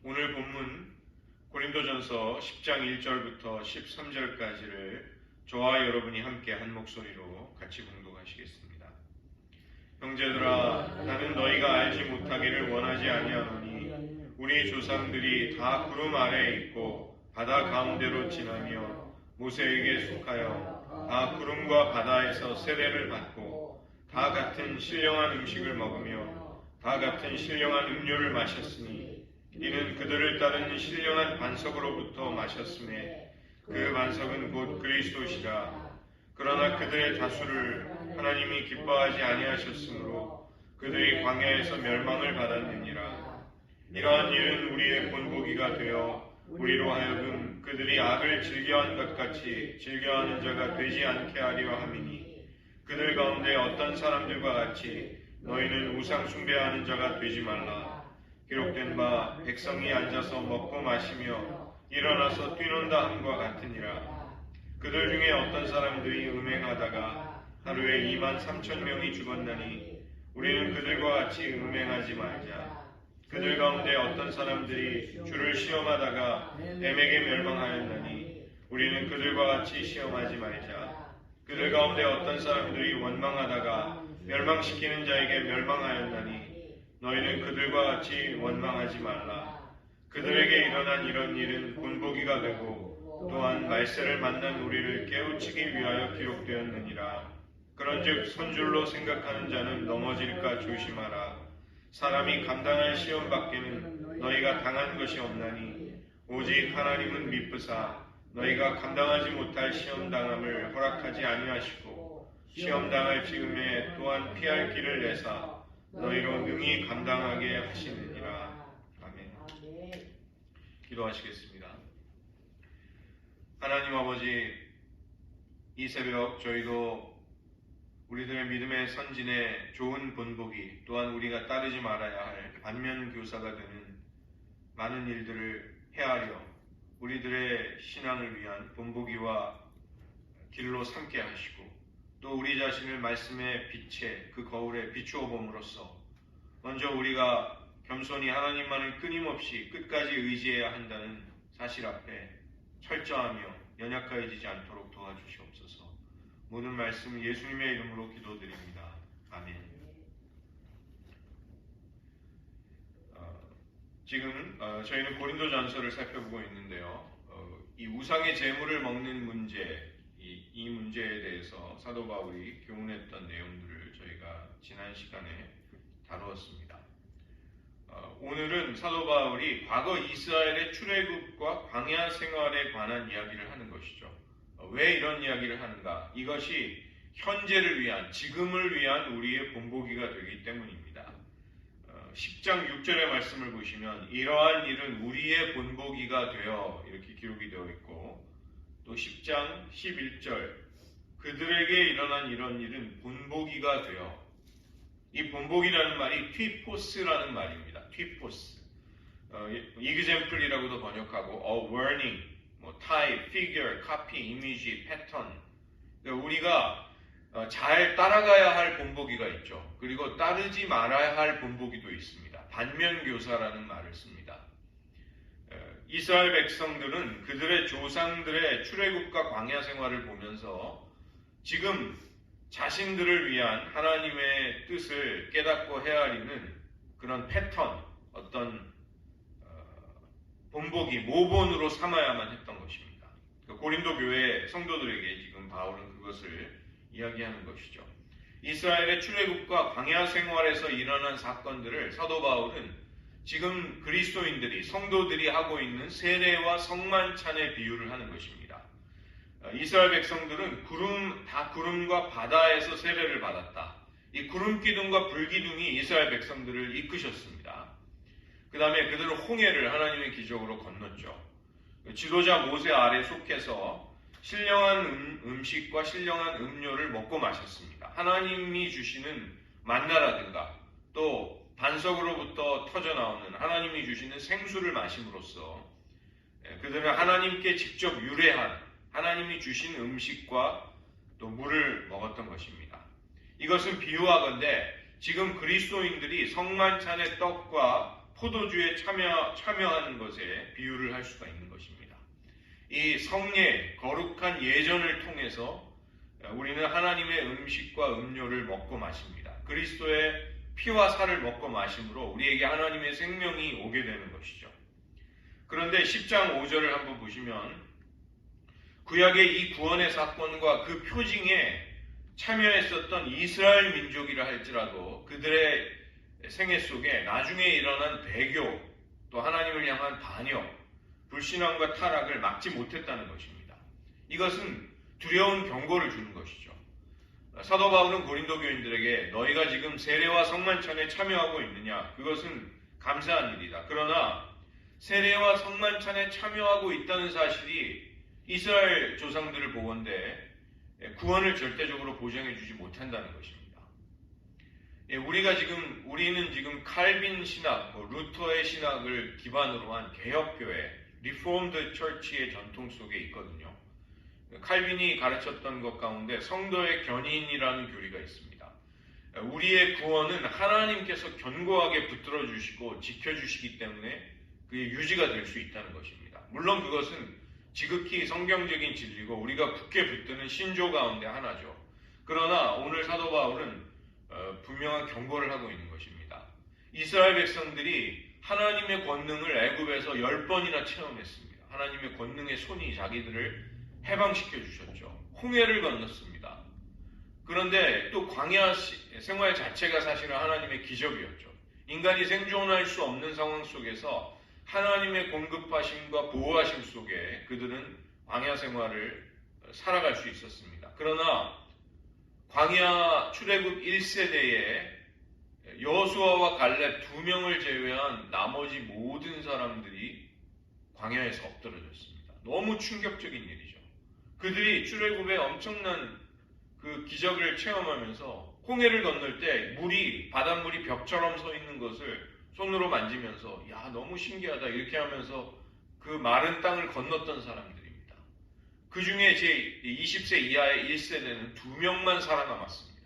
오늘 본문 고린도전서 10장 1절부터 13절까지를 저와 여러분이 함께 한 목소리로 같이 봉독하시겠습니다. 형제들아, 나는 너희가 알지 못하기를 원하지 아니하노니 우리 조상들이 다 구름 아래에 있고 바다 가운데로 지나며 모세에게 속하여 다 구름과 바다에서 세례를 받고 다 같은 신령한 음식을 먹으며 다 같은 신령한 음료를 마셨으니 이는 그들을 따르는 신령한 반석으로부터 마셨음에 그 반석은 곧 그리스도시라. 그러나 그들의 다수를 하나님이 기뻐하지 아니하셨으므로 그들이 광야에서 멸망을 받았느니라. 이러한 일은 우리의 본보기가 되어 우리로 하여금 그들이 악을 즐겨한 것 같이 즐겨하는 자가 되지 않게 하려 함이니 그들 가운데 어떤 사람들과 같이 너희는 우상 숭배하는 자가 되지 말라. 기록된 바 백성이 앉아서 먹고 마시며 일어나서 뛰논다 함과 같으니라. 그들 중에 어떤 사람들이 음행하다가 하루에 23,000명이 죽었나니 우리는 그들과 같이 음행하지 말자. 그들 가운데 어떤 사람들이 주를 시험하다가 뱀에게 멸망하였나니 우리는 그들과 같이 시험하지 말자. 그들 가운데 어떤 사람들이 원망하다가 멸망시키는 자에게 멸망하였나니 너희는 그들과 같이 원망하지 말라. 그들에게 일어난 이런 일은 본보기가 되고 또한 말세를 만난 우리를 깨우치기 위하여 기록되었느니라. 그런즉 손줄로 생각하는 자는 넘어질까 조심하라. 사람이 감당할 시험 밖에는 너희가 당한 것이 없나니 오직 하나님은 미쁘사 너희가 감당하지 못할 시험당함을 허락하지 아니하시고 시험당할 즈음에 또한 피할 길을 내사 너희로 능히 감당하게 하시느니라. 아멘. 기도하시겠습니다. 하나님 아버지, 이 새벽 저희도 우리들의 믿음의 선진의 좋은 본보기 또한 우리가 따르지 말아야 할 반면교사가 되는 많은 일들을 헤아려 우리들의 신앙을 위한 본보기와 길로 삼게 하시고 또 우리 자신을 말씀의 빛에 그 거울에 비추어 봄으로써 먼저 우리가 겸손히 하나님만을 끊임없이 끝까지 의지해야 한다는 사실 앞에 철저하며 연약해지지 않도록 도와주시옵소서. 모든 말씀 예수님의 이름으로 기도드립니다. 아멘. 지금 저희는 고린도전서를 살펴보고 있는데요. 이 우상의 제물을 먹는 문제, 이 문제에 대해서 사도 바울이 교훈했던 내용들을 저희가 지난 시간에 다루었습니다. 오늘은 사도 바울이 과거 이스라엘의 출애굽과 광야 생활에 관한 이야기를 하는 것이죠. 왜 이런 이야기를 하는가? 이것이 현재를 위한, 지금을 위한 우리의 본보기가 되기 때문입니다. 10장 6절의 말씀을 보시면 이러한 일은 우리의 본보기가 되어 이렇게 기록이 되어 있고 또 10장 11절 그들에게 일어난 이런 일은 본보기가 되어 이 본보기라는 말이 튀포스라는 말입니다. 튀포스 example이라고도 번역하고 a warning, type, figure, copy, image, pattern 우리가 잘 따라가야 할 본보기가 있죠. 그리고 따르지 말아야 할 본보기도 있습니다. 반면교사라는 말을 씁니다. 이스라엘 백성들은 그들의 조상들의 출애굽과 광야 생활을 보면서 지금 자신들을 위한 하나님의 뜻을 깨닫고 헤아리는 그런 패턴, 어떤 본보기, 모본으로 삼아야만 했던 것입니다. 고린도 교회 성도들에게 지금 바울은 그것을 이야기하는 것이죠. 이스라엘의 출애굽과 광야 생활에서 일어난 사건들을 사도 바울은 지금 그리스도인들이, 성도들이 하고 있는 세례와 성만찬의 비유를 하는 것입니다. 이스라엘 백성들은 구름과 바다에서 세례를 받았다. 이 구름 기둥과 불 기둥이 이스라엘 백성들을 이끄셨습니다. 그 다음에 그들은 홍해를 하나님의 기적으로 건넜죠. 지도자 모세 아래 속해서 신령한 음식과 신령한 음료를 먹고 마셨습니다. 하나님이 주시는 만나라든가 또 반석으로부터 터져나오는 하나님이 주시는 생수를 마심으로써 그들은 하나님께 직접 유래한 하나님이 주신 음식과 또 물을 먹었던 것입니다. 이것은 비유하건대 지금 그리스도인들이 성만찬의 떡과 포도주에 참여하는 것에 비유를 할 수가 있는 것입니다. 이 성례, 거룩한 예전을 통해서 우리는 하나님의 음식과 음료를 먹고 마십니다. 그리스도의 피와 살을 먹고 마심으로 우리에게 하나님의 생명이 오게 되는 것이죠. 그런데 10장 5절을 한번 보시면 구약의 이 구원의 사건과 그 표징에 참여했었던 이스라엘 민족이라 할지라도 그들의 생애 속에 나중에 일어난 배교, 또 하나님을 향한 반역, 불신앙과 타락을 막지 못했다는 것입니다. 이것은 두려운 경고를 주는 것이죠. 사도 바울은 고린도 교인들에게 너희가 지금 세례와 성만찬에 참여하고 있느냐? 그것은 감사한 일이다. 그러나 세례와 성만찬에 참여하고 있다는 사실이 이스라엘 조상들을 보건대 구원을 절대적으로 보장해 주지 못한다는 것입니다. 우리는 지금 칼빈 신학, 루터의 신학을 기반으로 한 개혁교회, 리포먼드 처치의 전통 속에 있거든요. 칼빈이 가르쳤던 것 가운데 성도의 견인이라는 교리가 있습니다. 우리의 구원은 하나님께서 견고하게 붙들어 주시고 지켜주시기 때문에 그게 유지가 될 수 있다는 것입니다. 물론 그것은 지극히 성경적인 진리고 우리가 굳게 붙드는 신조 가운데 하나죠. 그러나 오늘 사도 바울은 분명한 경고를 하고 있는 것입니다. 이스라엘 백성들이 하나님의 권능을 애굽에서 10번이나 체험했습니다. 하나님의 권능의 손이 자기들을 해방시켜 주셨죠. 홍해를 건넜습니다. 그런데 또 광야 생활 자체가 사실은 하나님의 기적이었죠. 인간이 생존할 수 없는 상황 속에서 하나님의 공급하심과 보호하심 속에 그들은 광야 생활을 살아갈 수 있었습니다. 그러나 광야 출애굽 1세대에 여호수아와 갈렙 2명을 제외한 나머지 모든 사람들이 광야에서 엎드러졌습니다. 너무 충격적인 일이죠. 그들이 출애굽의 엄청난 그 기적을 체험하면서 홍해를 건널 때 바닷물이 벽처럼 서 있는 것을 손으로 만지면서 야 너무 신기하다 이렇게 하면서 그 마른 땅을 건넜던 사람들입니다. 그 중에 제 20세 이하의 1세대는 2명만 살아남았습니다.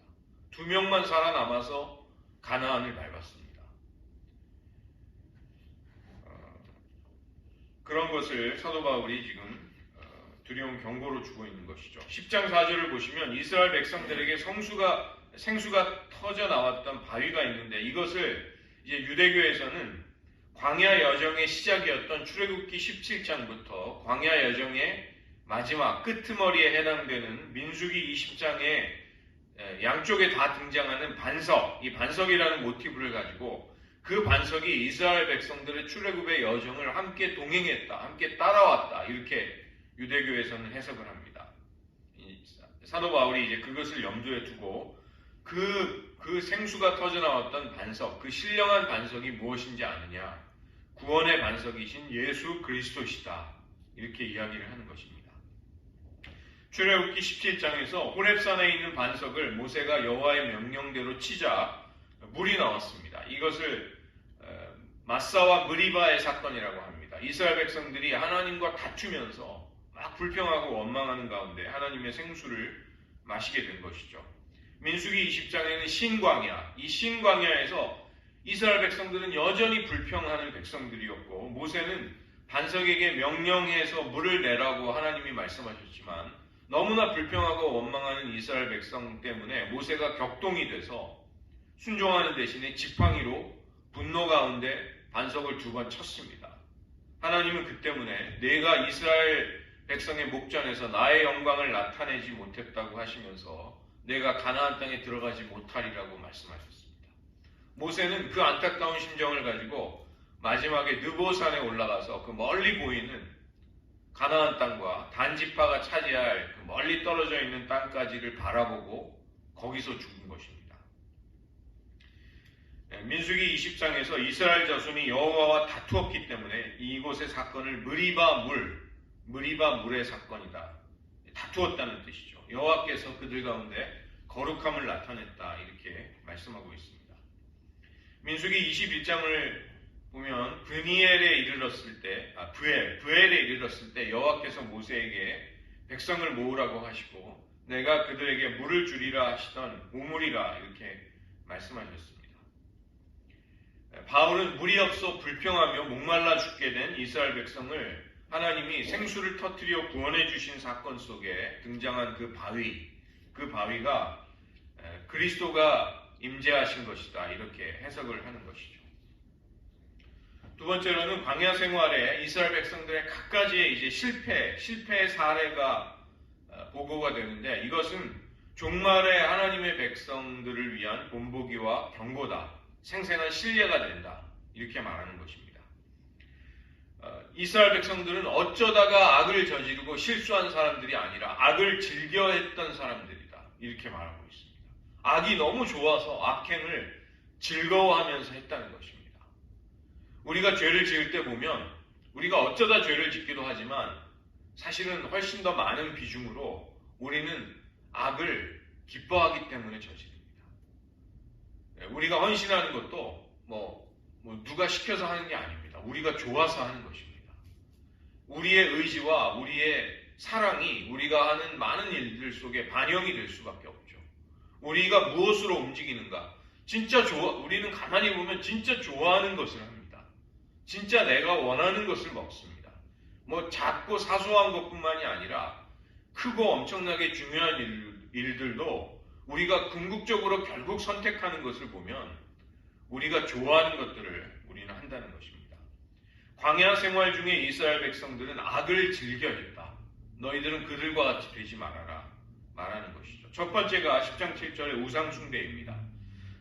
2명만 살아남아서 가나안을 밟았습니다. 그런 것을 사도 바울이 지금 두려운 경고로 주고 있는 것이죠. 10장 4절을 보시면 이스라엘 백성들에게 생수가 터져 나왔던 바위가 있는데 이것을 이제 유대교에서는 광야 여정의 시작이었던 출애굽기 17장부터 광야 여정의 마지막 끄트머리에 해당되는 민수기 20장에 양쪽에 다 등장하는 반석, 이 반석이라는 모티브를 가지고 그 반석이 이스라엘 백성들의 출애굽의 여정을 함께 동행했다, 함께 따라왔다 이렇게 유대교에서는 해석을 합니다. 사도 바울이 이제 그것을 염두에 두고 그 생수가 터져나왔던 반석, 그 신령한 반석이 무엇인지 아느냐? 구원의 반석이신 예수 그리스도시다. 이렇게 이야기를 하는 것입니다. 출애굽기 17장에서 호렙산에 있는 반석을 모세가 여호와의 명령대로 치자 물이 나왔습니다. 이것을 마사와 무리바의 사건이라고 합니다. 이스라엘 백성들이 하나님과 다투면서 막 불평하고 원망하는 가운데 하나님의 생수를 마시게 된 것이죠. 민수기 20장에는 신광야, 이 신광야에서 이스라엘 백성들은 여전히 불평하는 백성들이었고 모세는 반석에게 명령해서 물을 내라고 하나님이 말씀하셨지만 너무나 불평하고 원망하는 이스라엘 백성 때문에 모세가 격동이 돼서 순종하는 대신에 지팡이로 분노 가운데 반석을 2번 쳤습니다. 하나님은 그 때문에 내가 이스라엘 백성의 목전에서 나의 영광을 나타내지 못했다고 하시면서 내가 가나안 땅에 들어가지 못하리라고 말씀하셨습니다. 모세는 그 안타까운 심정을 가지고 마지막에 느보산에 올라가서 그 멀리 보이는 가나안 땅과 단지파가 차지할 그 멀리 떨어져 있는 땅까지를 바라보고 거기서 죽은 것입니다. 민수기 20장에서 이스라엘 자손이 여호와와 다투었기 때문에 이곳의 사건을 무리바 물의 사건이다. 다투었다는 뜻이죠. 여호와께서 그들 가운데 거룩함을 나타냈다. 이렇게 말씀하고 있습니다. 민수기 21장을 보면 브니엘에 이르렀을 때, 브엘에 이르렀을 때 여호와께서 모세에게 백성을 모으라고 하시고 내가 그들에게 물을 주리라 하시던 우물이라 이렇게 말씀하셨습니다. 바울은 물이 없어 불평하며 목말라 죽게 된 이스라엘 백성을 하나님이 생수를 터뜨려 구원해 주신 사건 속에 등장한 그 바위가 그리스도가 임재하신 것이다, 이렇게 해석을 하는 것이죠. 두 번째로는 광야 생활에 이스라엘 백성들의 갖가지의 이제 실패의 사례가 보고가 되는데, 이것은 종말의 하나님의 백성들을 위한 본보기와 경고다, 생생한 신뢰가 된다, 이렇게 말하는 것입니다. 이스라엘 백성들은 어쩌다가 악을 저지르고 실수한 사람들이 아니라 악을 즐겨 했던 사람들이다, 이렇게 말하고 있습니다. 악이 너무 좋아서 악행을 즐거워하면서 했다는 것입니다. 우리가 죄를 지을 때 보면 우리가 어쩌다 죄를 짓기도 하지만 사실은 훨씬 더 많은 비중으로 우리는 악을 기뻐하기 때문에 저지릅니다. 우리가 헌신하는 것도 누가 시켜서 하는 게 아닙니다. 우리가 좋아서 하는 것입니다. 우리의 의지와 우리의 사랑이 우리가 하는 많은 일들 속에 반영이 될 수밖에 없죠. 우리가 무엇으로 움직이는가? 우리는 가만히 보면 진짜 좋아하는 것을 합니다. 진짜 내가 원하는 것을 먹습니다. 작고 사소한 것뿐만이 아니라 크고 엄청나게 중요한 일들도 우리가 궁극적으로 결국 선택하는 것을 보면 우리가 좋아하는 것들을 우리는 한다는 것입니다. 광야 생활 중에 이스라엘 백성들은 악을 즐겨했다. 너희들은 그들과 같이 되지 말아라, 말하는 것이죠. 첫 번째가 10장 7절의 우상 숭배입니다.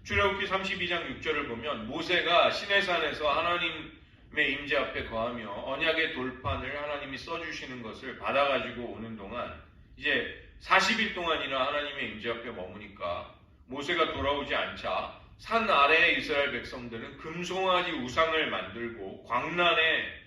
출애굽기 32장 6절을 보면 모세가 시내산에서 하나님의 임재 앞에 거하며 언약의 돌판을 하나님이 써주시는 것을 받아가지고 오는 동안 이제 40일 동안이나 하나님의 임재 앞에 머무니까 모세가 돌아오지 않자 산 아래의 이스라엘 백성들은 금송아지 우상을 만들고 광란에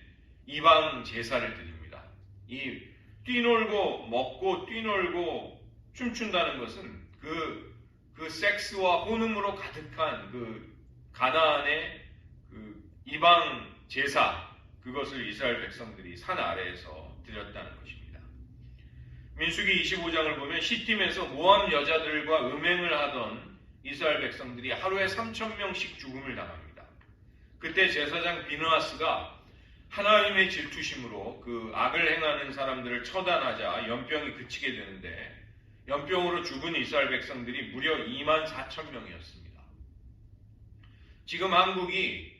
이방 제사를 드립니다. 이 뛰놀고 먹고 뛰놀고 춤춘다는 것은 그 섹스와 혼음으로 가득한 그 가나안의 그 이방 제사, 그것을 이스라엘 백성들이 산 아래에서 드렸다는 것입니다. 민수기 25장을 보면 시팀에서 모함 여자들과 음행을 하던 이스라엘 백성들이 하루에 3,000명씩 죽음을 당합니다. 그때 제사장 비느하스가 하나님의 질투심으로 그 악을 행하는 사람들을 처단하자 연병이 그치게 되는데 연병으로 죽은 이스라엘 백성들이 무려 24,000명이었습니다. 지금 한국이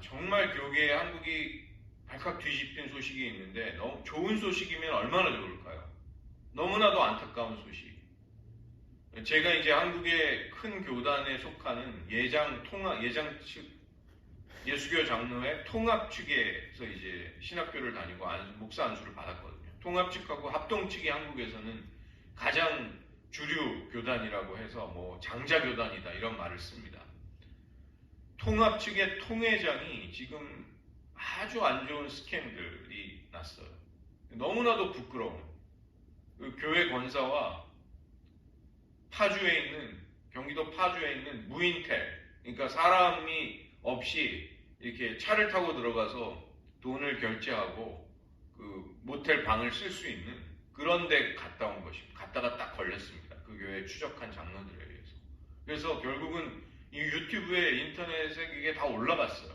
정말 교계에 한국이 발칵 뒤집힌 소식이 있는데 너무 좋은 소식이면 얼마나 좋을까요? 너무나도 안타까운 소식. 제가 이제 한국의 큰 교단에 속하는 예수교 장로회 통합 측에서 이제 신학교를 다니고 목사 안수를 받았거든요. 통합 측하고 합동 측이 한국에서는 가장 주류 교단이라고 해서 장자 교단이다 이런 말을 씁니다. 통합 측의 통회장이 지금 아주 안 좋은 스캔들이 났어요. 너무나도 부끄러운 그 교회 권사와 경기도 파주에 있는 무인텔, 그러니까 사람이 없이 이렇게 차를 타고 들어가서 돈을 결제하고 그 모텔 방을 쓸 수 있는 그런 데 갔다 온 것입니다. 갔다가 딱 걸렸습니다. 그 교회 추적한 장로들에 의해서. 그래서 결국은 이 유튜브에 인터넷에 이게 다 올라갔어요.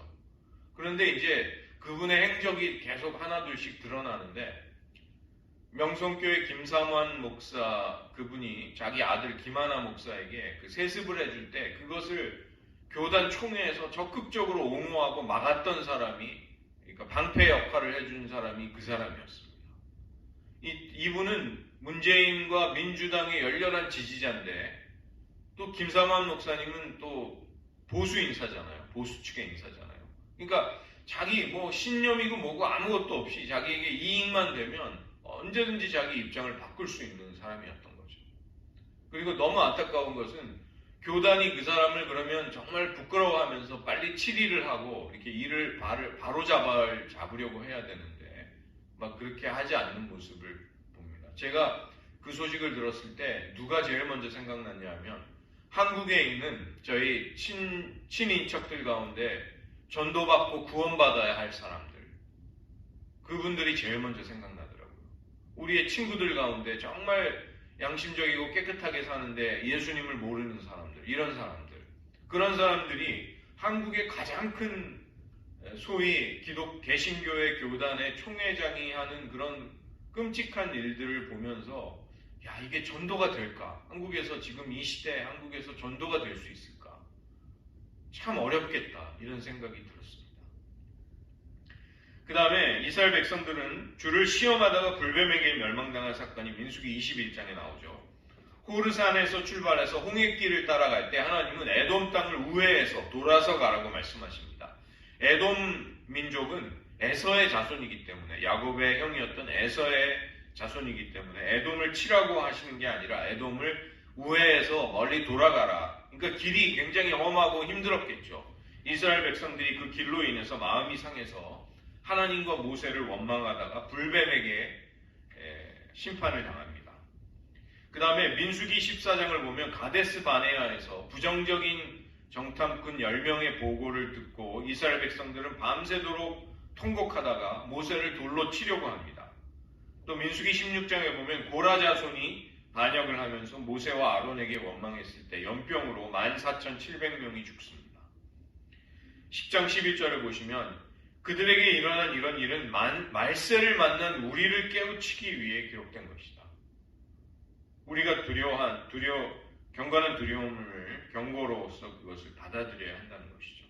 그런데 이제 그분의 행적이 계속 하나둘씩 드러나는데 명성교회 김삼환 목사 그분이 자기 아들 김하나 목사에게 그 세습을 해줄 때 그것을 교단 총회에서 적극적으로 옹호하고 막았던 사람이, 그러니까 방패 역할을 해준 사람이 그 사람이었습니다. 이분은 문재인과 민주당의 열렬한 지지자인데 또 김삼환 목사님은 또 보수 인사잖아요. 보수 측의 인사잖아요. 그러니까 자기 신념이고 뭐고 아무것도 없이 자기에게 이익만 되면 언제든지 자기 입장을 바꿀 수 있는 사람이었던 거죠. 그리고 너무 안타까운 것은 교단이 그 사람을 그러면 정말 부끄러워하면서 빨리 치리를 하고 이렇게 일을 바로 잡으려고 해야 되는데 막 그렇게 하지 않는 모습을 봅니다. 제가 그 소식을 들었을 때 누가 제일 먼저 생각났냐 하면 한국에 있는 저희 친인척들 가운데 전도받고 구원받아야 할 사람들, 그분들이 제일 먼저 생각나더라고요. 우리의 친구들 가운데 정말 양심적이고 깨끗하게 사는데 예수님을 모르는 사람들, 이런 사람들, 그런 사람들이 한국의 가장 큰 소위 개신교의 교단의 총회장이 하는 그런 끔찍한 일들을 보면서 야, 이게 전도가 될까? 한국에서 지금 이 시대에 한국에서 전도가 될 수 있을까? 참 어렵겠다 이런 생각이 들었습니다. 그 다음에 이스라엘 백성들은 주를 시험하다가 불뱀에게 멸망당한 사건이 민수기 21장에 나오죠. 호르산에서 출발해서 홍해길을 따라갈 때 하나님은 에돔 땅을 우회해서 돌아서 가라고 말씀하십니다. 에돔 민족은 에서의 자손이기 때문에 야곱의 형이었던 에서의 자손이기 때문에 에돔을 치라고 하시는 게 아니라 에돔을 우회해서 멀리 돌아가라. 그러니까 길이 굉장히 험하고 힘들었겠죠. 이스라엘 백성들이 그 길로 인해서 마음이 상해서 하나님과 모세를 원망하다가 불뱀에게 심판을 당합니다. 그 다음에 민수기 14장을 보면 가데스 바네아에서 부정적인 정탐꾼 10명의 보고를 듣고 이스라엘 백성들은 밤새도록 통곡하다가 모세를 돌로 치려고 합니다. 또 민수기 16장에 보면 고라 자손이 반역을 하면서 모세와 아론에게 원망했을 때 연병으로 14,700명이 죽습니다. 10장 11절을 보시면 그들에게 일어난 이런 일은 말세를 만난 우리를 깨우치기 위해 기록된 것이다. 우리가 경건한 두려움을 경고로서 그것을 받아들여야 한다는 것이죠.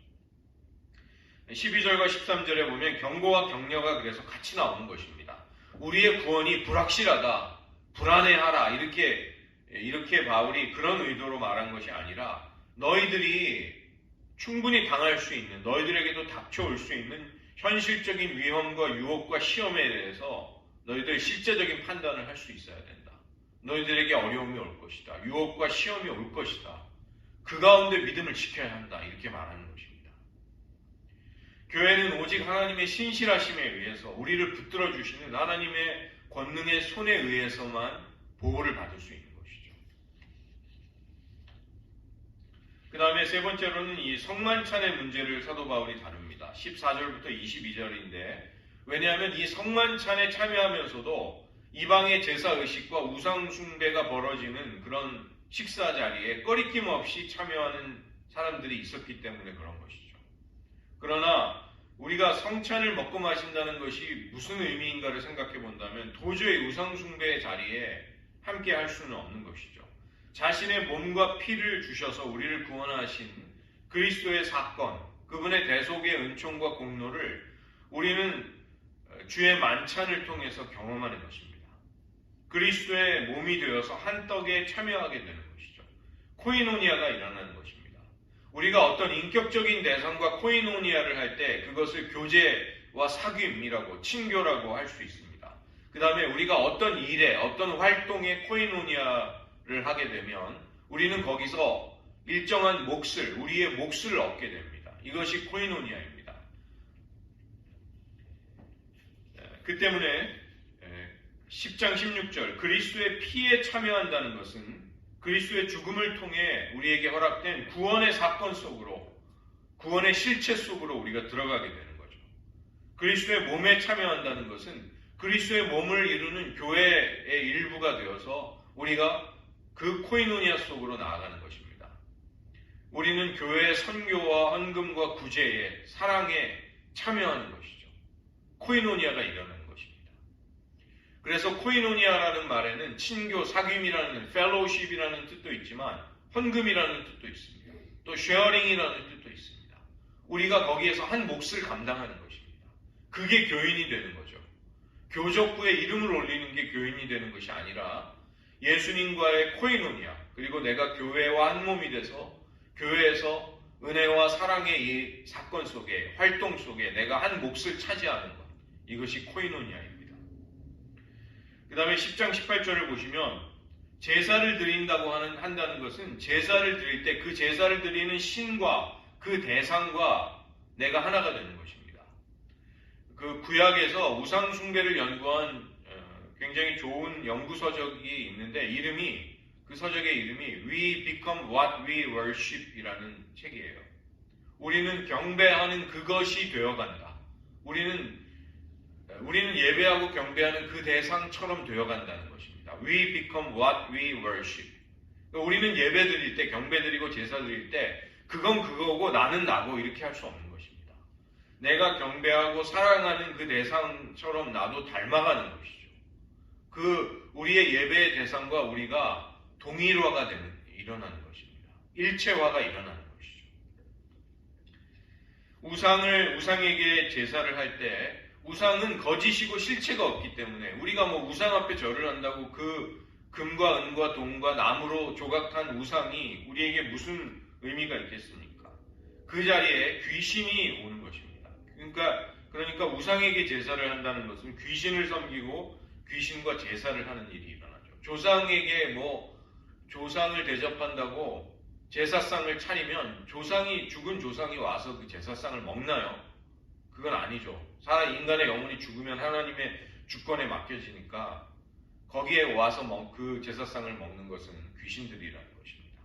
12절과 13절에 보면 경고와 격려가 그래서 같이 나오는 것입니다. 우리의 구원이 불확실하다, 불안해하라 이렇게 바울이 그런 의도로 말한 것이 아니라 너희들이 충분히 당할 수 있는, 너희들에게도 닥쳐올 수 있는 현실적인 위험과 유혹과 시험에 대해서 너희들 실제적인 판단을 할 수 있어야 된다. 너희들에게 어려움이 올 것이다. 유혹과 시험이 올 것이다. 그 가운데 믿음을 지켜야 한다. 이렇게 말하는 것입니다. 교회는 오직 하나님의 신실하심에 의해서 우리를 붙들어 주시는 하나님의 권능의 손에 의해서만 보호를 받을 수 있는 것이죠. 그 다음에 세 번째로는 이 성만찬의 문제를 사도 바울이 다룹니다. 14절부터 22절인데 왜냐하면 이 성만찬에 참여하면서도 이방의 제사의식과 우상숭배가 벌어지는 그런 식사 자리에 꺼리낌 없이 참여하는 사람들이 있었기 때문에 그런 것이죠. 그러나 우리가 성찬을 먹고 마신다는 것이 무슨 의미인가를 생각해 본다면 도저히 우상숭배의 자리에 함께 할 수는 없는 것이죠. 자신의 몸과 피를 주셔서 우리를 구원하신 그리스도의 사건, 그분의 대속의 은총과 공로를 우리는 주의 만찬을 통해서 경험하는 것입니다. 그리스도의 몸이 되어서 한 떡에 참여하게 되는 것이죠. 코이노니아가 일어나는 것입니다. 우리가 어떤 인격적인 대상과 코이노니아를 할 때 그것을 교제와 사귐이라고 친교라고 할 수 있습니다. 그 다음에 우리가 어떤 일에 어떤 활동에 코이노니아를 하게 되면 우리는 거기서 일정한 우리의 몫을 얻게 됩니다. 이것이 코이노니아입니다. 그 때문에 10장 16절 그리스도의 피에 참여한다는 것은 그리스도의 죽음을 통해 우리에게 허락된 구원의 사건 속으로 구원의 실체 속으로 우리가 들어가게 되는 거죠. 그리스도의 몸에 참여한다는 것은 그리스도의 몸을 이루는 교회의 일부가 되어서 우리가 그 코이노니아 속으로 나아가는 것입니다. 우리는 교회의 선교와 헌금과 구제에 사랑에 참여하는 것이죠. 코이노니아가 일어나는 것입니다. 그래서 코이노니아라는 말에는 친교, 사귐이라는 펠로우십이라는 뜻도 있지만 헌금이라는 뜻도 있습니다. 또 쉐어링이라는 뜻도 있습니다. 우리가 거기에서 한 몫을 감당하는 것입니다. 그게 교인이 되는 거죠. 교적부에 이름을 올리는 게 교인이 되는 것이 아니라 예수님과의 코이노니아, 그리고 내가 교회와 한 몸이 돼서 교회에서 은혜와 사랑의 이 사건 속에, 활동 속에 내가 한 몫을 차지하는 것, 이것이 코이노니아입니다. 그 다음에 10장 18절을 보시면 제사를 드린다고 한다는 것은 제사를 드릴 때 그 제사를 드리는 신과 그 대상과 내가 하나가 되는 것입니다. 그 구약에서 우상숭배를 연구한 굉장히 좋은 연구서적이 있는데 그 서적의 이름이 We Become What We Worship 이라는 책이에요. 우리는 경배하는 그것이 되어간다. 우리는 예배하고 경배하는 그 대상처럼 되어간다는 것입니다. We become what we worship. 우리는 예배 드릴 때, 경배 드리고 제사 드릴 때 그건 그거고 나는 나고 이렇게 할 수 없는 것입니다. 내가 경배하고 사랑하는 그 대상처럼 나도 닮아가는 것이죠. 그 우리의 예배의 대상과 우리가 동일화가 일어나는 것입니다. 일체화가 일어나는 것이죠. 우상에게 제사를 할 때 우상은 거짓이고 실체가 없기 때문에 우리가 뭐 우상 앞에 절을 한다고 그 금과 은과 동과 나무로 조각한 우상이 우리에게 무슨 의미가 있겠습니까? 그 자리에 귀신이 오는 것입니다. 그러니까 우상에게 제사를 한다는 것은 귀신을 섬기고 귀신과 제사를 하는 일이 일어나죠. 조상을 대접한다고 제사상을 차리면 죽은 조상이 와서 그 제사상을 먹나요? 그건 아니죠. 인간의 영혼이 죽으면 하나님의 주권에 맡겨지니까 거기에 와서 그 제사상을 먹는 것은 귀신들이라는 것입니다.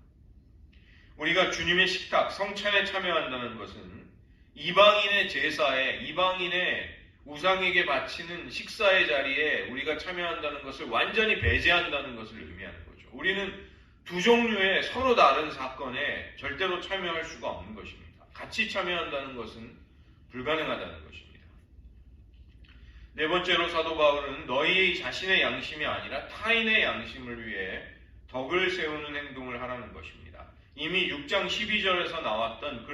우리가 주님의 식탁, 성찬에 참여한다는 것은 이방인의 제사에, 이방인의 우상에게 바치는 식사의 자리에 우리가 참여한다는 것을 완전히 배제한다는 것을 의미하는 거죠. 우리는 두 종류의 서로 다른 사건에 절대로 참여할 수가 없는 것입니다. 같이 참여한다는 것은 불가능하다는 것입니다. 네 번째로 사도 바울은 너희 자신의 양심이 아니라 타인의 양심을 위해 덕을 세우는 행동을 하라는 것입니다. 이미 6장 12절에서 나왔던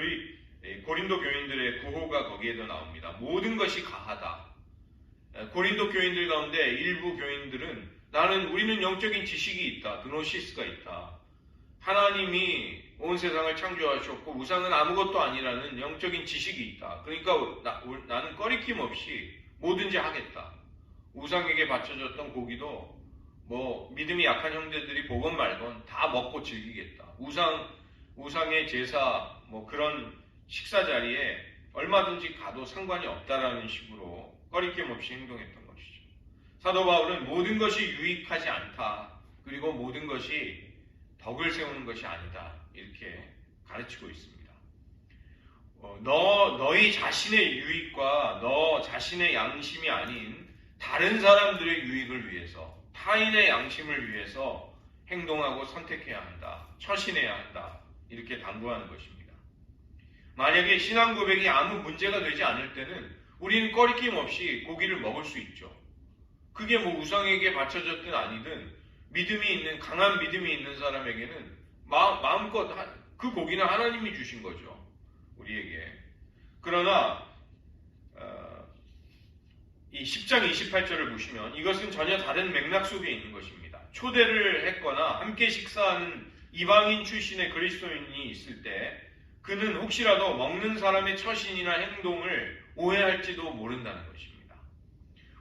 고린도 교인들의 구호가 거기에도 나옵니다. 모든 것이 가하다. 고린도 교인들 가운데 일부 교인들은 우리는 영적인 지식이 있다. 드노시스가 있다. 하나님이 온 세상을 창조하셨고 우상은 아무것도 아니라는 영적인 지식이 있다. 그러니까 나는 꺼리낌 없이 뭐든지 하겠다. 우상에게 바쳐졌던 고기도 믿음이 약한 형제들이 보건 말건 다 먹고 즐기겠다. 우상의 제사 그런 식사 자리에 얼마든지 가도 상관이 없다라는 식으로 꺼리낌 없이 행동했던 것이죠. 사도 바울은 모든 것이 유익하지 않다. 그리고 모든 것이 덕을 세우는 것이 아니다. 이렇게 가르치고 있습니다. 너희 자신의 유익과 너 자신의 양심이 아닌 다른 사람들의 유익을 위해서 타인의 양심을 위해서 행동하고 선택해야 한다. 처신해야 한다. 이렇게 당부하는 것입니다. 만약에 신앙 고백이 아무 문제가 되지 않을 때는 우리는 꺼리낌 없이 고기를 먹을 수 있죠. 그게 우상에게 바쳐졌든 아니든 강한 믿음이 있는 사람에게는 마음껏 그 고기는 하나님이 주신 거죠. 우리에게. 그러나 이 10장 28절을 보시면 이것은 전혀 다른 맥락 속에 있는 것입니다. 초대를 했거나 함께 식사하는 이방인 출신의 그리스도인이 있을 때 그는 혹시라도 먹는 사람의 처신이나 행동을 오해할지도 모른다는 것입니다.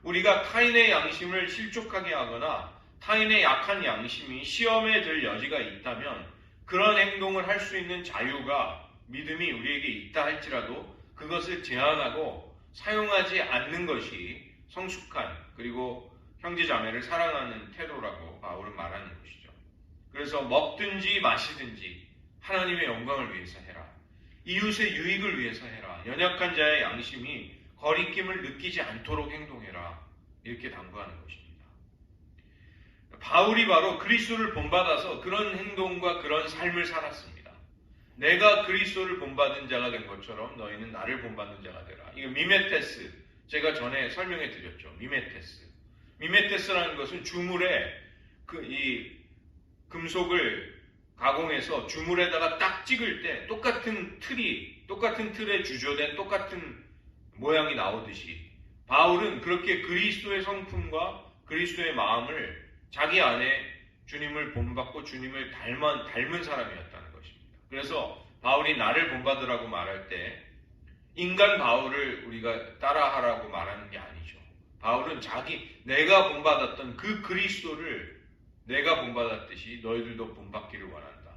우리가 타인의 양심을 실족하게 하거나 타인의 약한 양심이 시험에 들 여지가 있다면 그런 행동을 할 수 있는 자유가 믿음이 우리에게 있다 할지라도 그것을 제한하고 사용하지 않는 것이 성숙한 그리고 형제자매를 사랑하는 태도라고 바울은 말하는 것이죠. 그래서 먹든지 마시든지 하나님의 영광을 위해서 해라. 이웃의 유익을 위해서 해라. 연약한 자의 양심이 거리낌을 느끼지 않도록 행동해라. 이렇게 당부하는 것입니다. 바울이 바로 그리스도를 본받아서 그런 행동과 그런 삶을 살았습니다. 내가 그리스도를 본받은 자가 된 것처럼 너희는 나를 본받는 자가 되라. 이거 미메테스, 제가 전에 설명해 드렸죠. 미메테스라는 것은 주물에 이 금속을 가공해서 주물에다가 딱 찍을 때 똑같은 틀에 주조된 똑같은 모양이 나오듯이 바울은 그렇게 그리스도의 성품과 그리스도의 마음을 자기 안에 주님을 본받고 주님을 닮은 사람이었다는 것입니다. 그래서 바울이 나를 본받으라고 말할 때 인간 바울을 우리가 따라하라고 말하는 게 아니죠. 바울은 내가 본받았던 그 그리스도를 내가 본받았듯이 너희들도 본받기를 원한다.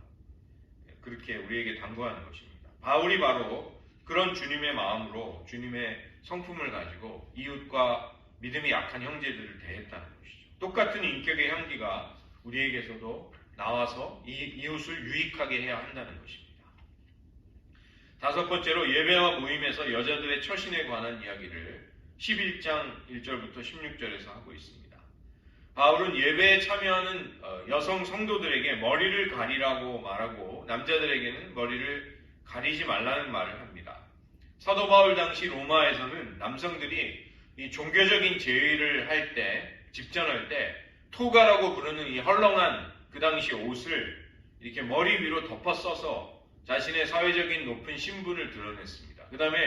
그렇게 우리에게 당부하는 것입니다. 바울이 바로 그런 주님의 마음으로 주님의 성품을 가지고 이웃과 믿음이 약한 형제들을 대했다는 것이죠. 똑같은 인격의 향기가 우리에게서도 나와서 이웃을 유익하게 해야 한다는 것입니다. 다섯 번째로 예배와 모임에서 여자들의 처신에 관한 이야기를 11장 1절부터 16절에서 하고 있습니다. 바울은 예배에 참여하는 여성 성도들에게 머리를 가리라고 말하고 남자들에게는 머리를 가리지 말라는 말을 합니다. 사도 바울 당시 로마에서는 남성들이 이 종교적인 제의를 할 때, 집전할 때 토가라고 부르는 이 헐렁한 그 당시 옷을 이렇게 머리 위로 덮어 써서 자신의 사회적인 높은 신분을 드러냈습니다. 그 다음에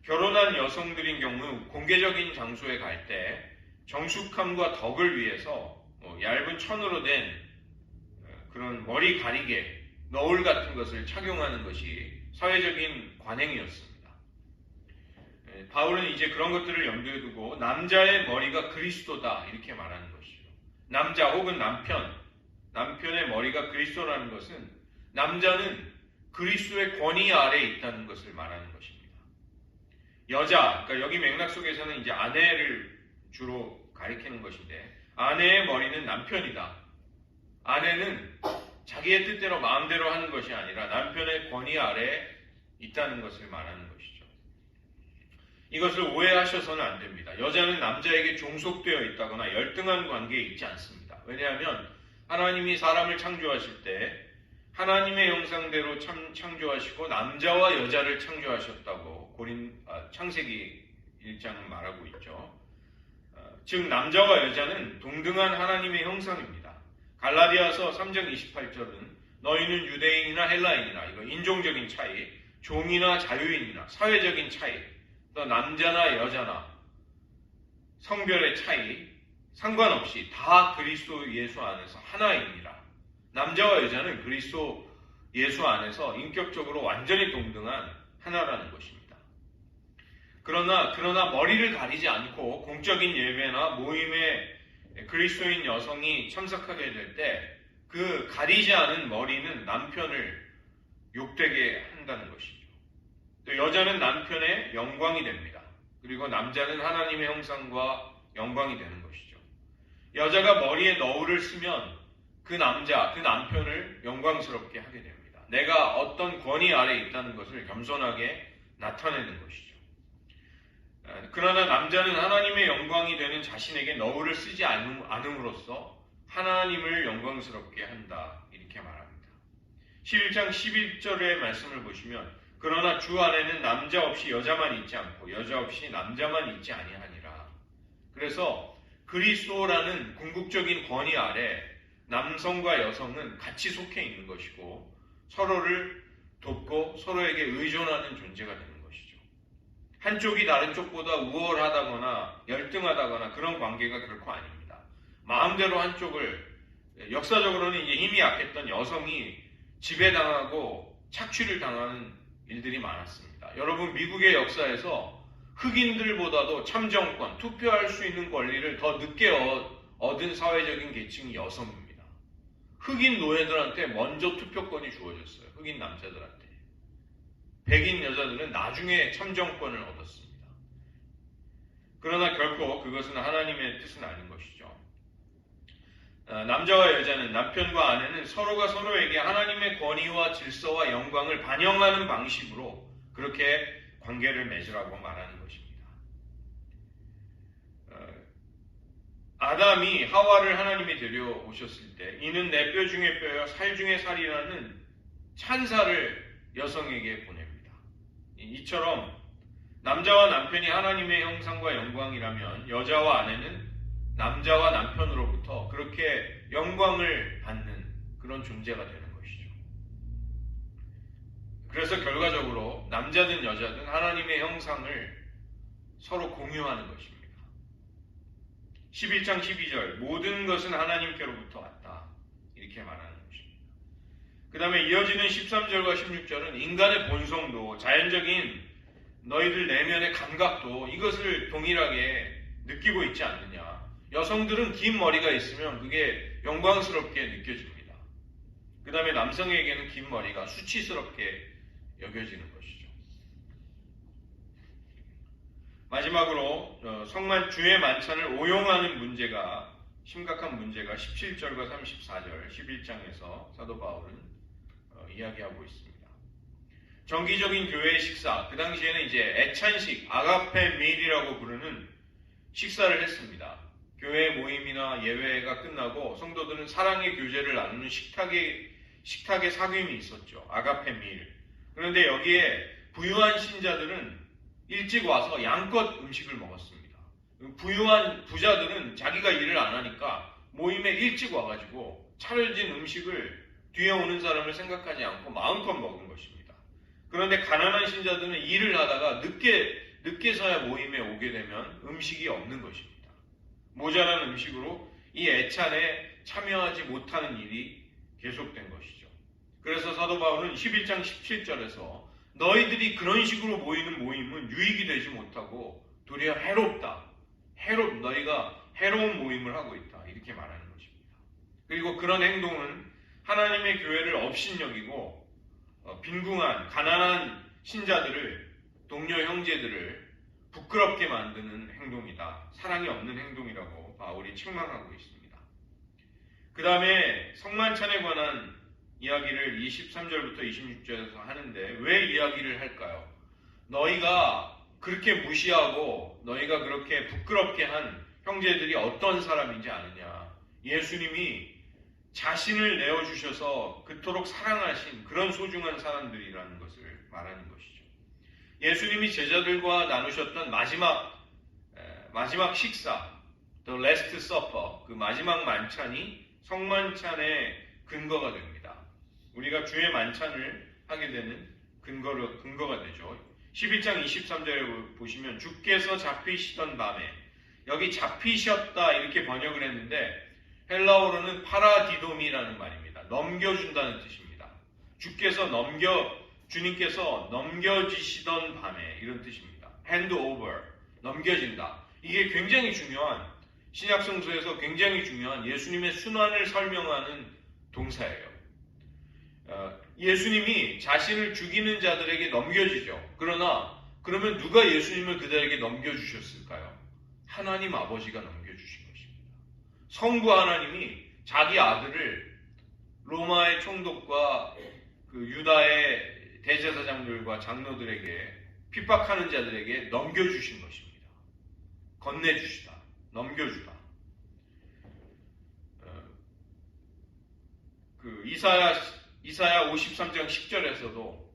결혼한 여성들인 경우 공개적인 장소에 갈 때 정숙함과 덕을 위해서 얇은 천으로 된 그런 머리 가리개, 너울 같은 것을 착용하는 것이 사회적인 관행이었습니다. 바울은 이제 그런 것들을 염두에 두고 남자의 머리가 그리스도다 이렇게 말하는 것이죠. 남자 혹은 남편의 머리가 그리스도라는 것은 남자는 그리스도의 권위 아래에 있다는 것을 말하는 것입니다. 여자, 그러니까 여기 맥락 속에서는 이제 아내를 주로 가리키는 것인데 아내의 머리는 남편이다. 아내는 자기의 뜻대로 마음대로 하는 것이 아니라 남편의 권위 아래에 있다는 것을 말하는 것이죠. 이것을 오해하셔서는 안 됩니다. 여자는 남자에게 종속되어 있다거나 열등한 관계에 있지 않습니다. 왜냐하면 하나님이 사람을 창조하실 때 하나님의 형상대로 창조하시고 남자와 여자를 창조하셨다고 창세기 1장은 말하고 있죠. 즉 남자와 여자는 동등한 하나님의 형상입니다. 갈라디아서 3장 28절은 너희는 유대인이나 헬라인이나 이거 인종적인 차이, 종이나 자유인이나 사회적인 차이, 또 남자나 여자나 성별의 차이 상관없이 다 그리스도 예수 안에서 하나입니다. 남자와 여자는 그리스도 예수 안에서 인격적으로 완전히 동등한 하나라는 것입니다. 그러나 머리를 가리지 않고 공적인 예배나 모임에 그리스도인 여성이 참석하게 될 때 그 가리지 않은 머리는 남편을 욕되게 한다는 것이죠. 또 여자는 남편의 영광이 됩니다. 그리고 남자는 하나님의 형상과 영광이 되는 것이죠. 여자가 머리에 너울을 쓰면 그 남편을 영광스럽게 하게 됩니다. 내가 어떤 권위 아래에 있다는 것을 겸손하게 나타내는 것이죠. 그러나 남자는 하나님의 영광이 되는 자신에게 너울을 쓰지 않음으로써 하나님을 영광스럽게 한다 이렇게 말합니다. 11장 11절의 말씀을 보시면 그러나 주 안에는 남자 없이 여자만 있지 않고 여자 없이 남자만 있지 아니하니라. 그래서 그리스도라는 궁극적인 권위 아래 남성과 여성은 같이 속해 있는 것이고 서로를 돕고 서로에게 의존하는 존재가 되는 것이죠. 한쪽이 다른 쪽보다 우월하다거나 열등하다거나 그런 관계가 결코 아닙니다. 마음대로 한쪽을 역사적으로는 이제 힘이 약했던 여성이 지배당하고 착취를 당하는 일들이 많았습니다. 여러분 미국의 역사에서 흑인들보다도 참정권, 투표할 수 있는 권리를 더 늦게 얻은 사회적인 계층이 여성입니다. 흑인 노예들한테 먼저 투표권이 주어졌어요. 흑인 남자들한테. 백인 여자들은 나중에 참정권을 얻었습니다. 그러나 결코 그것은 하나님의 뜻은 아닌 것이죠. 남자와 여자는 남편과 아내는 서로가 서로에게 하나님의 권위와 질서와 영광을 반영하는 방식으로 그렇게 관계를 맺으라고 말하는 것입니다. 아담이 하와를 하나님이 데려오셨을 때 이는 내 뼈 중에 뼈여 살 중에 살이라는 찬사를 여성에게 보냅니다. 이처럼 남자와 남편이 하나님의 형상과 영광이라면 여자와 아내는 남자와 남편으로부터 그렇게 영광을 받는 그런 존재가 되는 것이죠. 그래서 결과적으로 남자든 여자든 하나님의 형상을 서로 공유하는 것입니다. 11장 12절 모든 것은 하나님께로부터 왔다 이렇게 말하는 것입니다. 그 다음에 이어지는 13절과 16절은 인간의 본성도 자연적인 너희들 내면의 감각도 이것을 동일하게 느끼고 있지 않느냐. 여성들은 긴 머리가 있으면 그게 영광스럽게 느껴집니다. 그 다음에 남성에게는 긴 머리가 수치스럽게 여겨지는 것이죠. 마지막으로 주의 만찬을 오용하는 문제가 심각한 문제가 17절과 34절 11장에서 사도 바울은 이야기하고 있습니다. 정기적인 교회의 식사, 그 당시에는 이제 애찬식, 아가페 밀이라고 부르는 식사를 했습니다. 교회 모임이나 예배가 끝나고 성도들은 사랑의 교제를 나누는 식탁의 사귐이 있었죠. 아가페 밀. 그런데 여기에 부유한 신자들은 일찍 와서 양껏 음식을 먹었습니다. 부유한 부자들은 자기가 일을 안 하니까 모임에 일찍 와가지고 차려진 음식을 뒤에 오는 사람을 생각하지 않고 마음껏 먹은 것입니다. 그런데 가난한 신자들은 일을 하다가 늦게서야 모임에 오게 되면 음식이 없는 것입니다. 모자란 음식으로 이 애찬에 참여하지 못하는 일이 계속된 것이죠. 그래서 사도 바울은 11장 17절에서 너희들이 그런 식으로 모이는 모임은 유익이 되지 못하고 도리어 해롭다. 너희가 해로운 모임을 하고 있다. 이렇게 말하는 것입니다. 그리고 그런 행동은 하나님의 교회를 업신여기고 빈궁한 가난한 신자들을, 동료 형제들을 부끄럽게 만드는 행동이다. 사랑이 없는 행동이라고 바울이 책망하고 있습니다. 그 다음에 성만찬에 관한 이야기를 23절부터 26절에서 하는데 왜 이야기를 할까요? 너희가 그렇게 무시하고 너희가 그렇게 부끄럽게 한 형제들이 어떤 사람인지 아느냐? 예수님이 자신을 내어주셔서 그토록 사랑하신 그런 소중한 사람들이라는 것을 말하는 것이죠. 예수님이 제자들과 나누셨던 마지막 식사, The Last Supper, 그 마지막 만찬이 성만찬의 근거가 됩니다. 우리가 주의 만찬을 하게 되는 근거가 되죠. 11장 23절에 보시면 주께서 잡히시던 밤에, 여기 잡히셨다 이렇게 번역을 했는데 헬라어로는 파라디돔이라는 말입니다. 넘겨준다는 뜻입니다. 주님께서 넘겨지시던 밤에 이런 뜻입니다. hand over, 넘겨진다. 이게 굉장히 중요한, 신약성서에서 굉장히 중요한 예수님의 순환을 설명하는 동사예요. 예수님이 자신을 죽이는 자들에게 넘겨지죠. 그러면 누가 예수님을 그들에게 넘겨주셨을까요? 하나님 아버지가 넘겨주신 것입니다. 성부 하나님이 자기 아들을 로마의 총독과 그 유다의 대제사장들과 장로들에게 핍박하는 자들에게 넘겨주신 것입니다. 건네주시다. 넘겨주다. 그 이사야 53장 10절에서도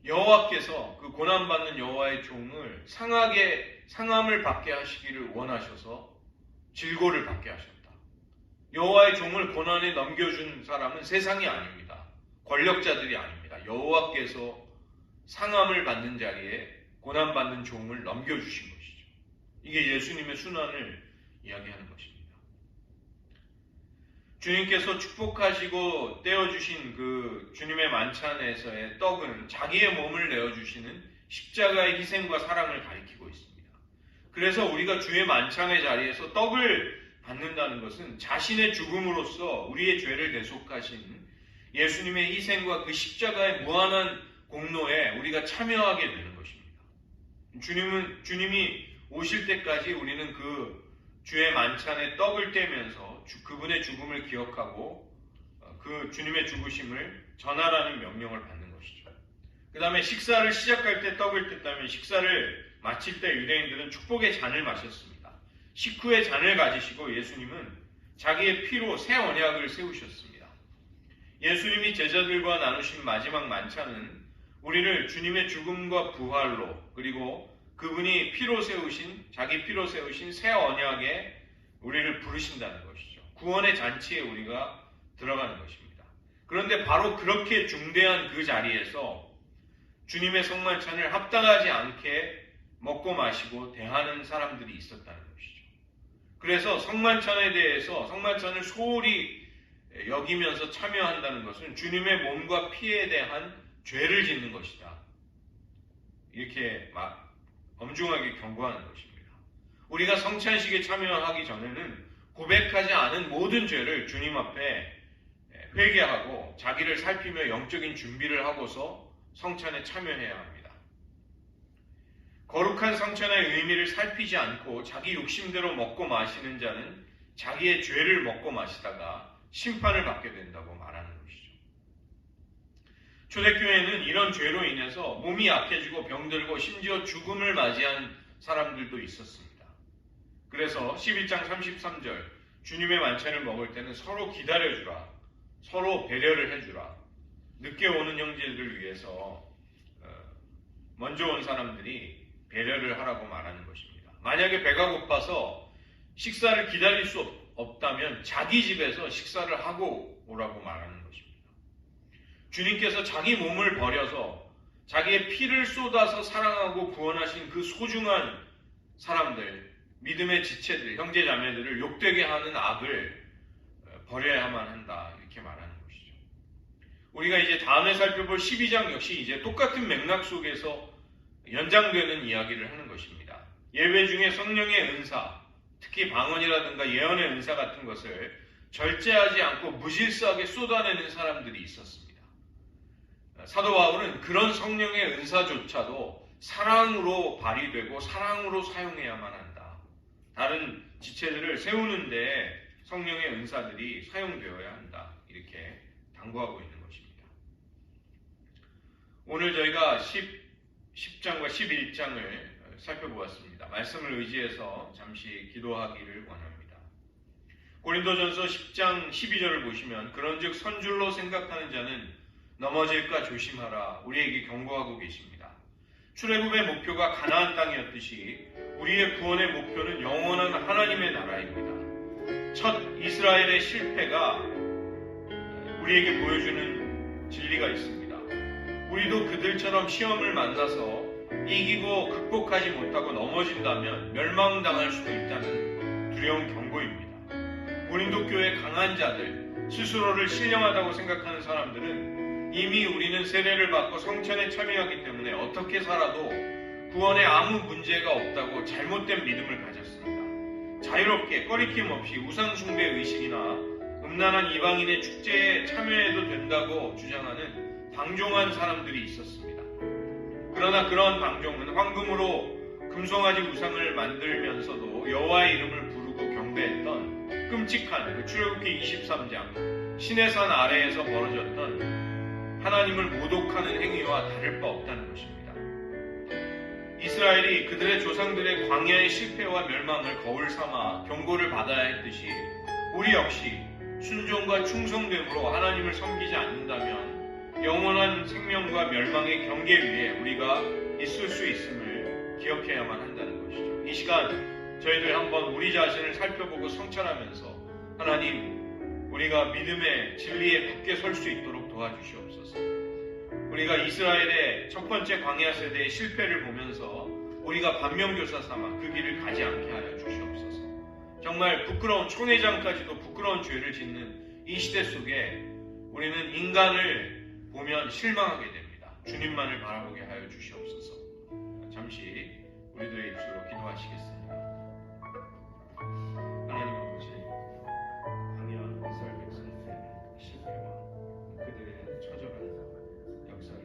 여호와께서 그 고난받는 여호와의 종을 상함을 받게 하시기를 원하셔서 질고를 받게 하셨다. 여호와의 종을 고난에 넘겨준 사람은 세상이 아닙니다. 권력자들이 아닙니다. 여호와께서 상함을 받는 자리에 고난받는 종을 넘겨주신 것이죠. 이게 예수님의 순환을 이야기하는 것입니다. 주님께서 축복하시고 떼어주신 그 주님의 만찬에서의 떡은 자기의 몸을 내어주시는 십자가의 희생과 사랑을 가리키고 있습니다. 그래서 우리가 주의 만찬의 자리에서 떡을 받는다는 것은 자신의 죽음으로써 우리의 죄를 대속하신 예수님의 희생과 그 십자가의 무한한 공로에 우리가 참여하게 되는 것입니다. 주님이 오실 때까지 우리는 그 주의 만찬에 떡을 떼면서 그분의 죽음을 기억하고 그 주님의 죽으심을 전하라는 명령을 받는 것이죠. 그 다음에 식사를 시작할 때 떡을 뗐다면 식사를 마칠 때 유대인들은 축복의 잔을 마셨습니다. 식후의 잔을 가지시고 예수님은 자기의 피로 새 언약을 세우셨습니다. 예수님이 제자들과 나누신 마지막 만찬은 우리를 주님의 죽음과 부활로, 그리고 그분이 자기 피로 세우신 새 언약에 우리를 부르신다는 것이죠. 구원의 잔치에 우리가 들어가는 것입니다. 그런데 바로 그렇게 중대한 그 자리에서 주님의 성만찬을 합당하지 않게 먹고 마시고 대하는 사람들이 있었다는 것이죠. 그래서 성만찬을 소홀히 여기면서 참여한다는 것은 주님의 몸과 피에 대한 죄를 짓는 것이다. 이렇게 엄중하게 경고하는 것입니다. 우리가 성찬식에 참여하기 전에는 고백하지 않은 모든 죄를 주님 앞에 회개하고 자기를 살피며 영적인 준비를 하고서 성찬에 참여해야 합니다. 거룩한 성찬의 의미를 살피지 않고 자기 욕심대로 먹고 마시는 자는 자기의 죄를 먹고 마시다가 심판을 받게 된다고 말하는 것이죠. 초대교회는 이런 죄로 인해서 몸이 약해지고 병들고 심지어 죽음을 맞이한 사람들도 있었습니다. 그래서 11장 33절 주님의 만찬을 먹을 때는 서로 기다려주라, 서로 배려를 해주라, 늦게 오는 형제들을 위해서 먼저 온 사람들이 배려를 하라고 말하는 것입니다. 만약에 배가 고파서 식사를 기다릴 수 없다면 자기 집에서 식사를 하고 오라고 말하는 것입니다. 주님께서 자기 몸을 버려서 자기의 피를 쏟아서 사랑하고 구원하신 그 소중한 사람들, 믿음의 지체들, 형제 자매들을 욕되게 하는 악을 버려야만 한다, 이렇게 말하는 것이죠. 우리가 이제 다음에 살펴볼 12장 역시 이제 똑같은 맥락 속에서 연장되는 이야기를 하는 것입니다. 예배 중에 성령의 은사, 특히 방언이라든가 예언의 은사 같은 것을 절제하지 않고 무질서하게 쏟아내는 사람들이 있었습니다. 사도 바울은 그런 성령의 은사조차도 사랑으로 발휘되고 사랑으로 사용해야만 한다. 다른 지체들을 세우는데 성령의 은사들이 사용되어야 한다. 이렇게 당부하고 있는 것입니다. 오늘 저희가 10장과 11장을 살펴보았습니다. 말씀을 의지해서 잠시 기도하기를 원합니다. 고린도전서 10장 12절을 보시면 그런즉 선줄로 생각하는 자는 넘어질까 조심하라 우리에게 경고하고 계십니다. 출애굽의 목표가 가나안 땅이었듯이 우리의 구원의 목표는 영원한 하나님의 나라입니다. 첫 이스라엘의 실패가 우리에게 보여주는 진리가 있습니다. 우리도 그들처럼 시험을 만나서 이기고 극복하지 못하고 넘어진다면 멸망당할 수도 있다는 두려운 경고입니다. 고린도 교회 강한 자들, 스스로를 신령하다고 생각하는 사람들은 이미 우리는 세례를 받고 성찬에 참여하기 때문에 어떻게 살아도 구원에 아무 문제가 없다고 잘못된 믿음을 가졌습니다. 자유롭게 꺼리낌 없이 우상숭배 의식이나 음란한 이방인의 축제에 참여해도 된다고 주장하는 방종한 사람들이 있었습니다. 그러나 그러한 방종은 황금으로 금송아지 우상을 만들면서도 여호와의 이름을 부르고 경배했던 끔찍한 출애굽기 23장 시내산 아래에서 벌어졌던 하나님을 모독하는 행위와 다를 바 없다는 것입니다. 이스라엘이 그들의 조상들의 광야의 실패와 멸망을 거울 삼아 경고를 받아야 했듯이 우리 역시 순종과 충성됨으로 하나님을 섬기지 않는다면 영원한 생명과 멸망의 경계 위에 우리가 있을 수 있음을 기억해야만 한다는 것이죠. 이 시간 저희들 한번 우리 자신을 살펴보고 성찰하면서 하나님, 우리가 믿음의 진리에 굳게 설 수 있도록 도와주시옵소서. 우리가 이스라엘의 첫 번째 광야 세대의 실패를 보면서 우리가 반면교사 삼아 그 길을 가지 않게 하여 주시옵소서. 정말 부끄러운 총회장까지도 부끄러운 죄를 짓는 이 시대 속에 우리는 인간을 보면 실망하게 됩니다. 주님만을 바라보게 하여 주시옵소서. 잠시 우리들의 입술로 기도하시겠습니다. 하나님 아버지, 광야 이스라엘 백성들의 실패와 그들의 처절한 역사를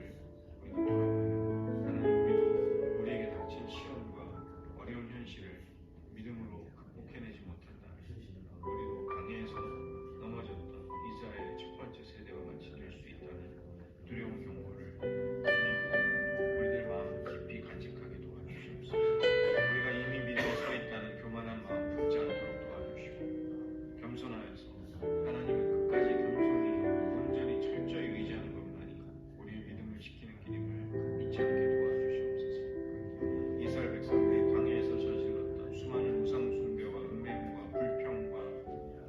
우리가 돌아보며 하나님, 우리도 우리에게 닥친 시험과 어려운 현실을 믿음으로 극복해내지 못한다면 우리도 광야에서 넘어졌던 이스라엘의 첫 번째 세대와 같이 될 수 있다는 두려운 경고를 우리들 마음 깊이 간직하게 도와주시옵소서. 우리가 이미 믿음에 서 있다는 교만한 마음 품지 않도록 도와주시고 겸손하여서 하나님을 끝까지 겸손히 온전히 철저히 의지하는 것만이 우리의 믿음을 지키는 길임을 잊지 않게 도와주시옵소서. 이스라엘 백성들이 광야에서 저질렀던 수많은 우상 숭배와 음행과 불평과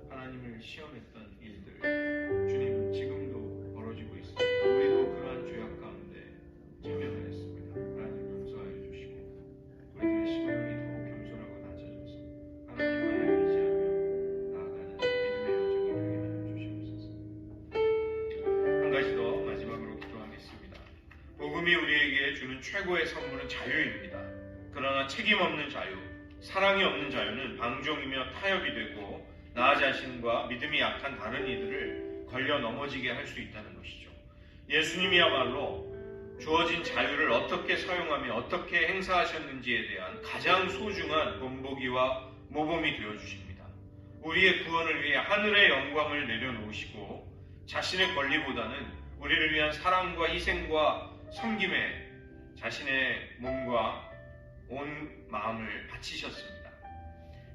하나님을 시험했던 일들, 주님 지금도 벌어지고 있습니다. 우리도 그러한 죄악 가운데 참여를 했습니다. 하나님 용서하여 주시고 우리들의 심령이 더욱 겸손하고 낮아져서 하나님만을 의지하며 나아가는 믿음의 여정이 되게 하여 주시옵소서. 한 가지 더 마지막으로 기도하겠습니다. 복음이 우리에게 주는 최고의 선물은 자유입니다. 그러나 책임 없는 자유, 사랑이 없는 자유는 방종이며 타협이 되고 나 자신과 믿음이 약한 다른 이들을 걸려 넘어지게 할 수 있다는 것이죠. 예수님이야말로 주어진 자유를 어떻게 사용하며 어떻게 행사하셨는지에 대한 가장 소중한 본보기와 모범이 되어주십니다. 우리의 구원을 위해 하늘의 영광을 내려놓으시고 자신의 권리보다는 우리를 위한 사랑과 희생과 섬김에 자신의 몸과 온 마음을 바치셨습니다.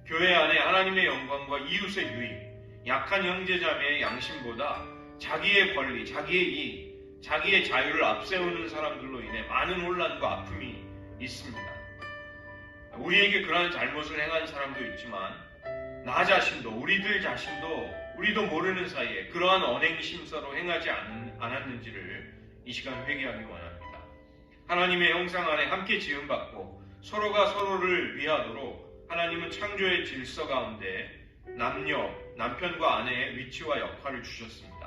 교회 안에 하나님의 영광과 이웃의 유익, 약한 형제자매의 양심보다 자기의 권리, 자기의 이익, 자기의 자유를 앞세우는 사람들로 인해 많은 혼란과 아픔이 있습니다. 우리에게 그러한 잘못을 행한 사람도 있지만 나 자신도 우리들 자신도 우리도 모르는 사이에 그러한 언행심사로 행하지 않았는지를 이 시간 회개하기 원합니다. 하나님의 형상 안에 함께 지음받고 서로가 서로를 위하도록 하나님은 창조의 질서 가운데 남편과 아내의 위치와 역할을 주셨습니다.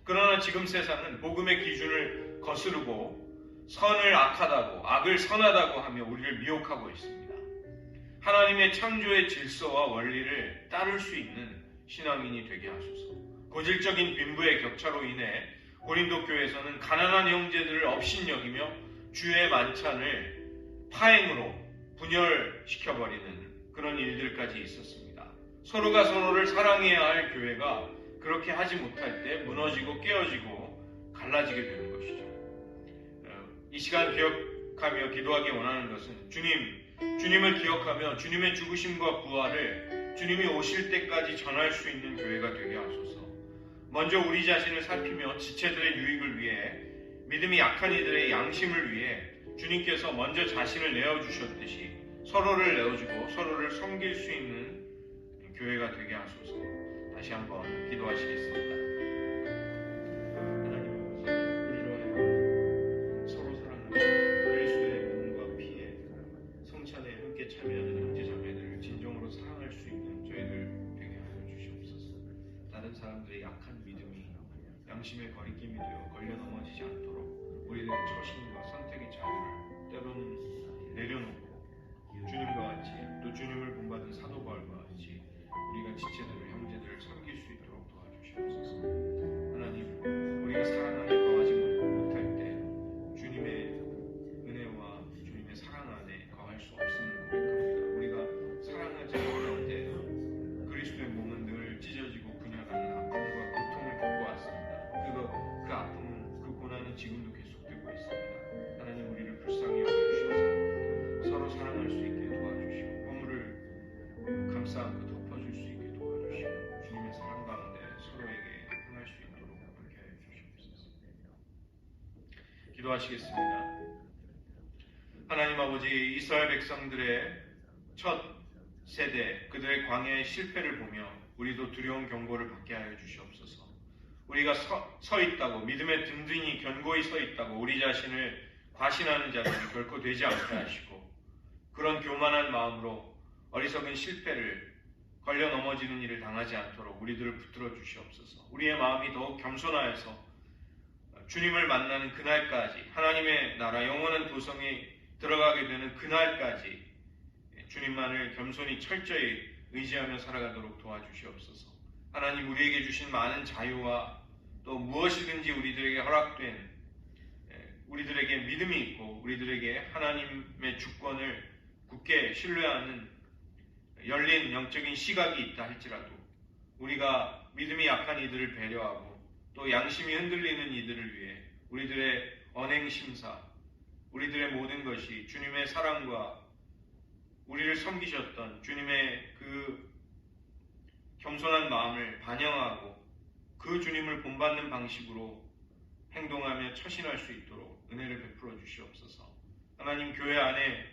그러나 지금 세상은 복음의 기준을 거스르고 선을 악하다고 악을 선하다고 하며 우리를 미혹하고 있습니다. 하나님의 창조의 질서와 원리를 따를 수 있는 신앙인이 되게 하소서. 고질적인 빈부의 격차로 인해 고린도 교회에서는 가난한 형제들을 업신여기며 주의 만찬을 파행으로 분열시켜버리는 그런 일들까지 있었습니다. 서로가 서로를 사랑해야 할 교회가 그렇게 하지 못할 때 무너지고 깨어지고 갈라지게 되는 것이죠. 이 시간 기억하며 기도하기 원하는 것은 주님을 기억하며 주님의 죽으심과 부활을 주님이 오실 때까지 전할 수 있는 교회가 되게 하소서. 먼저 우리 자신을 살피며 지체들의 유익을 위해 믿음이 약한 이들의 양심을 위해 주님께서 먼저 자신을 내어주셨듯이 서로를 내어주고 서로를 섬길 수 있는 교회가 되게 하소서. 다시 한번 기도하시겠습니다. 하나님 우리로 하여금 서로 사랑하는 그리스도의 몸과 피에 성찬에 함께 참여하는 형제자매들을 진정으로 사랑할 수 있는 저희들 되게 하여 주시옵소서. 다른 사람들의 약한 믿음이 양심의 거리낌이 되어 걸려 넘어지지 않도록 우리들의 처신과 선택의 자유를 때로는 내려놓고 주님과 같이 또 주님을 본받은 사도 바울과 같이 우리가 지체들을 형제들을 섬길 수 있도록 도와주시옵소서. 하나님 우리가 사랑 안에 거하지 못할 때 주님의 은혜와 주님의 사랑 안에 거할 수 없음을 고백합니다. 우리가 사랑하지 않을 때 그리스도의 몸은 늘 찢어지고 분열하는 아픔과 고통을 겪어왔습니다. 그 아픔은 그 고난은 지금도 계속되고 있습니다. 하나님 우리를 불쌍히 여겨주셔서 서로 사랑할 수 있게 도와주시고 허물을 감싸 안고 덮어줄 수 있게 도와주시고 주님의 사랑 가운데 서로에게 행할 수 있도록 그렇게 하여 주시옵소서. 기도하시겠습니다. 하나님 아버지, 이스라엘 백성들의 첫 세대 그들의 광야의 실패를 보며 우리도 두려운 경고를 받게 하여 주시옵소서. 우리가 서 있다고 믿음에 든든히 견고히 서 있다고 우리 자신을 과신하는 자들이 결코 되지 않게 하시고 그런 교만한 마음으로 어리석은 실패를 걸려 넘어지는 일을 당하지 않도록 우리들을 붙들어 주시옵소서. 우리의 마음이 더욱 겸손하여서 주님을 만나는 그날까지 하나님의 나라 영원한 도성에 들어가게 되는 그날까지 주님만을 겸손히 철저히 의지하며 살아가도록 도와주시옵소서. 하나님 우리에게 주신 많은 자유와 또 무엇이든지 우리들에게 허락된 우리들에게 믿음이 있고 우리들에게 하나님의 주권을 굳게 신뢰하는 열린 영적인 시각이 있다 할지라도 우리가 믿음이 약한 이들을 배려하고 또 양심이 흔들리는 이들을 위해 우리들의 언행심사, 우리들의 모든 것이 주님의 사랑과 우리를 섬기셨던 주님의 그 겸손한 마음을 반영하고 그 주님을 본받는 방식으로 행동하며 처신할 수 있도록 은혜를 베풀어 주시옵소서. 하나님 교회 안에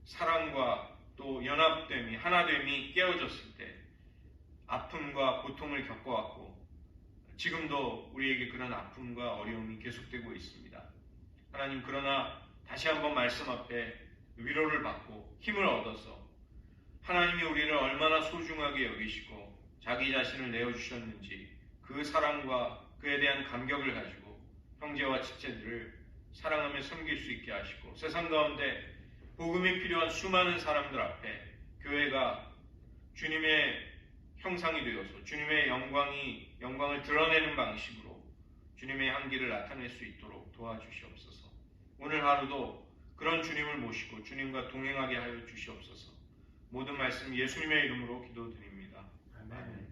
사랑과 또 연합됨이 하나됨이 깨어졌을 때 아픔과 고통을 겪어왔고 지금도 우리에게 그런 아픔과 어려움이 계속되고 있습니다. 하나님 그러나 다시 한번 말씀 앞에 위로를 받고 힘을 얻어서 하나님이 우리를 얼마나 소중하게 여기시고 자기 자신을 내어주셨는지 그 사랑과 그에 대한 감격을 가지고 형제와 지체들을 사랑하며 섬길 수 있게 하시고 세상 가운데 복음이 필요한 수많은 사람들 앞에 교회가 주님의 형상이 되어서 주님의 영광을 드러내는 방식으로 주님의 향기를 나타낼 수 있도록 도와주시옵소서. 오늘 하루도 그런 주님을 모시고 주님과 동행하게 하여 주시옵소서. 모든 말씀 예수님의 이름으로 기도드립니다. 아멘.